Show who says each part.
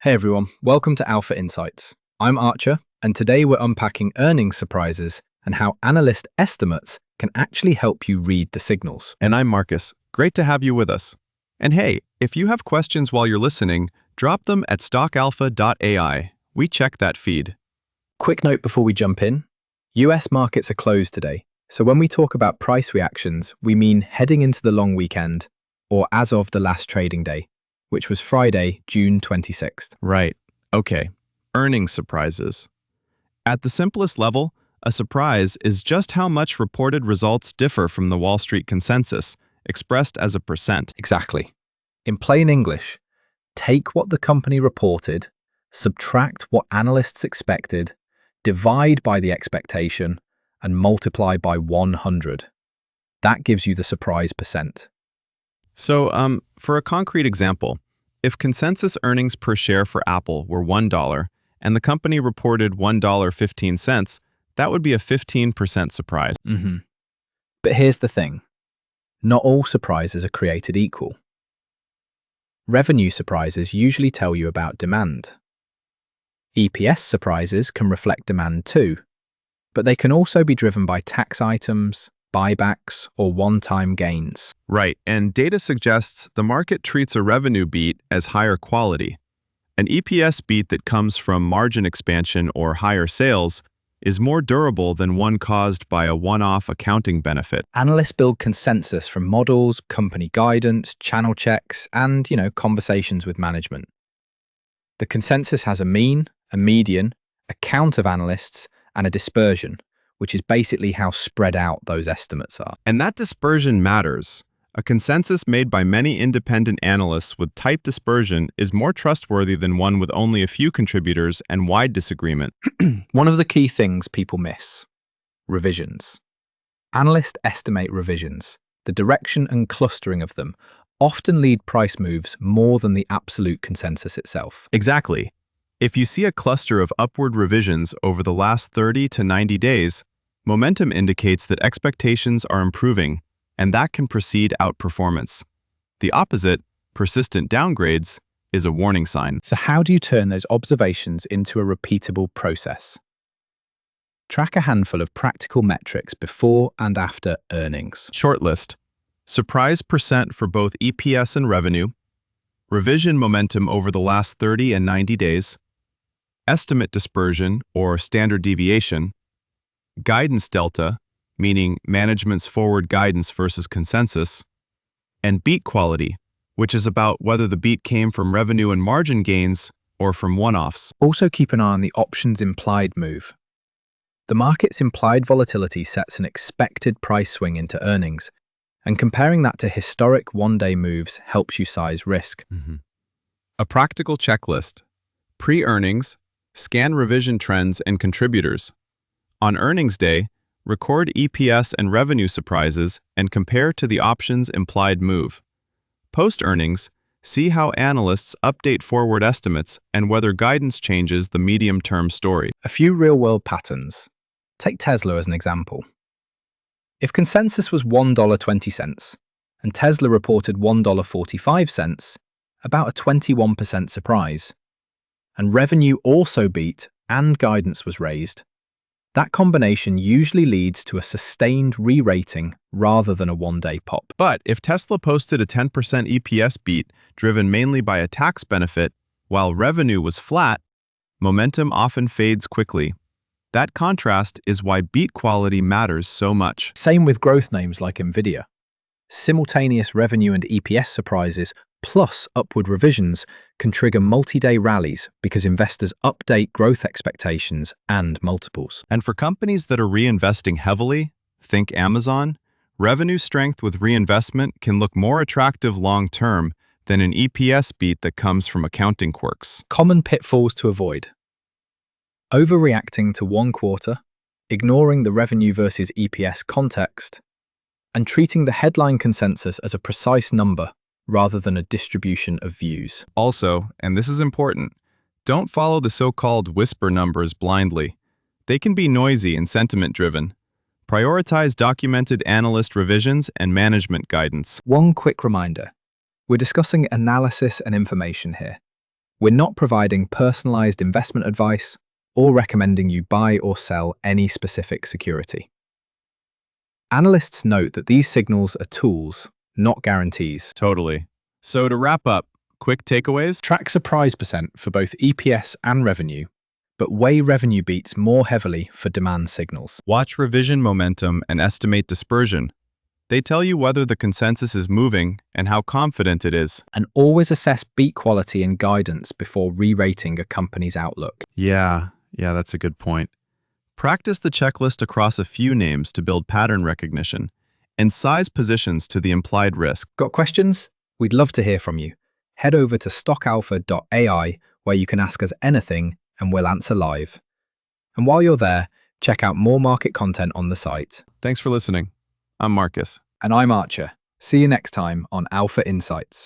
Speaker 1: Hey everyone, welcome to Alpha Insights. I'm Archer, and today we're unpacking earnings surprises and how analyst estimates can actually help you read the signals.
Speaker 2: And I'm Marcus. Great to have you with us. And hey, if you have questions while you're listening, drop them at stockalpha.ai. We check that feed.
Speaker 1: Quick note before we jump in. US markets are closed today, so when we talk about price reactions, we mean heading into the long weekend or as of the last trading day, which was Friday, June 26th.
Speaker 2: Right. Okay. Earnings surprises. At the simplest level, a surprise is just how much reported results differ from the Wall Street consensus, expressed as a percent.
Speaker 1: Exactly. In plain English, take what the company reported, subtract what analysts expected, divide by the expectation, and multiply by 100. That gives you the surprise percent.
Speaker 2: So, for a concrete example, if consensus earnings per share for Apple were $1 and the company reported $1.15, that would be a 15% surprise.
Speaker 1: But here's the thing. Not all surprises are created equal. Revenue surprises usually tell you about demand. EPS surprises can reflect demand too, but they can also be driven by tax items, buybacks, or one-time gains.
Speaker 2: Right, and data suggests the market treats a revenue beat as higher quality. An EPS beat that comes from margin expansion or higher sales is more durable than one caused by a one-off accounting benefit.
Speaker 1: Analysts build consensus from models, company guidance, channel checks, and, conversations with management. The consensus has a mean, a median, a count of analysts, and a dispersion, which is basically how spread out those estimates are.
Speaker 2: And that dispersion matters. A consensus made by many independent analysts with tight dispersion is more trustworthy than one with only a few contributors and wide disagreement.
Speaker 1: One of the key things people miss: revisions. Analysts estimate revisions. The direction and clustering of them often lead price moves more than the absolute consensus itself.
Speaker 2: Exactly. If you see a cluster of upward revisions over the last 30 to 90 days, momentum indicates that expectations are improving, and that can precede outperformance. The opposite, persistent downgrades, is a warning sign.
Speaker 1: So how do you turn those observations into a repeatable process? Track a handful of practical metrics before and after earnings.
Speaker 2: Shortlist. Surprise percent for both EPS and revenue. Revision momentum over the last 30 and 90 days. Estimate dispersion, or standard deviation. Guidance delta, meaning management's forward guidance versus consensus. And beat quality, which is about whether the beat came from revenue and margin gains or from one-offs.
Speaker 1: Also keep an eye on the options implied move. The market's implied volatility sets an expected price swing into earnings, and comparing that to historic one-day moves helps you size risk.
Speaker 2: A practical checklist. Pre-earnings, scan revision trends and contributors. On earnings day, record EPS and revenue surprises and compare to the options implied move. Post-earnings, see how analysts update forward estimates and whether guidance changes the medium-term story.
Speaker 1: A few real-world patterns. Take Tesla as an example. If consensus was $1.20 and Tesla reported $1.45, about a 21% surprise, and revenue also beat and guidance was raised, that combination usually leads to a sustained re-rating rather than a one-day pop.
Speaker 2: But if Tesla posted a 10% EPS beat driven mainly by a tax benefit while revenue was flat, momentum often fades quickly. That contrast is why beat quality matters so much.
Speaker 1: Same with growth names like Nvidia. Simultaneous revenue and EPS surprises plus upward revisions can trigger multi-day rallies because investors update growth expectations and multiples.
Speaker 2: And for companies that are reinvesting heavily, think Amazon, revenue strength with reinvestment can look more attractive long-term than an EPS beat that comes from accounting quirks.
Speaker 1: Common pitfalls to avoid: overreacting to one quarter, ignoring the revenue versus EPS context, and treating the headline consensus as a precise number rather than a distribution of views.
Speaker 2: Also, and this is important, don't follow the so-called whisper numbers blindly. They can be noisy and sentiment-driven. Prioritize documented analyst revisions and management guidance.
Speaker 1: One quick reminder: we're discussing analysis and information here. We're not providing personalized investment advice or recommending you buy or sell any specific security. Analysts note that these signals are tools, not guarantees.
Speaker 2: Totally. So to wrap up, quick takeaways?
Speaker 1: Track surprise percent for both EPS and revenue, but weigh revenue beats more heavily for demand signals.
Speaker 2: Watch revision momentum and estimate dispersion. They tell you whether the consensus is moving and how confident it is.
Speaker 1: And always assess beat quality and guidance before re-rating a company's outlook.
Speaker 2: Yeah, that's a good point. Practice the checklist across a few names to build pattern recognition and size positions to the implied risk.
Speaker 1: Got questions? We'd love to hear from you. Head over to stockalpha.ai where you can ask us anything and we'll answer live. And while you're there, check out more market content on the site.
Speaker 2: Thanks for listening. I'm Marcus.
Speaker 1: And I'm Archer. See you next time on Alpha Insights.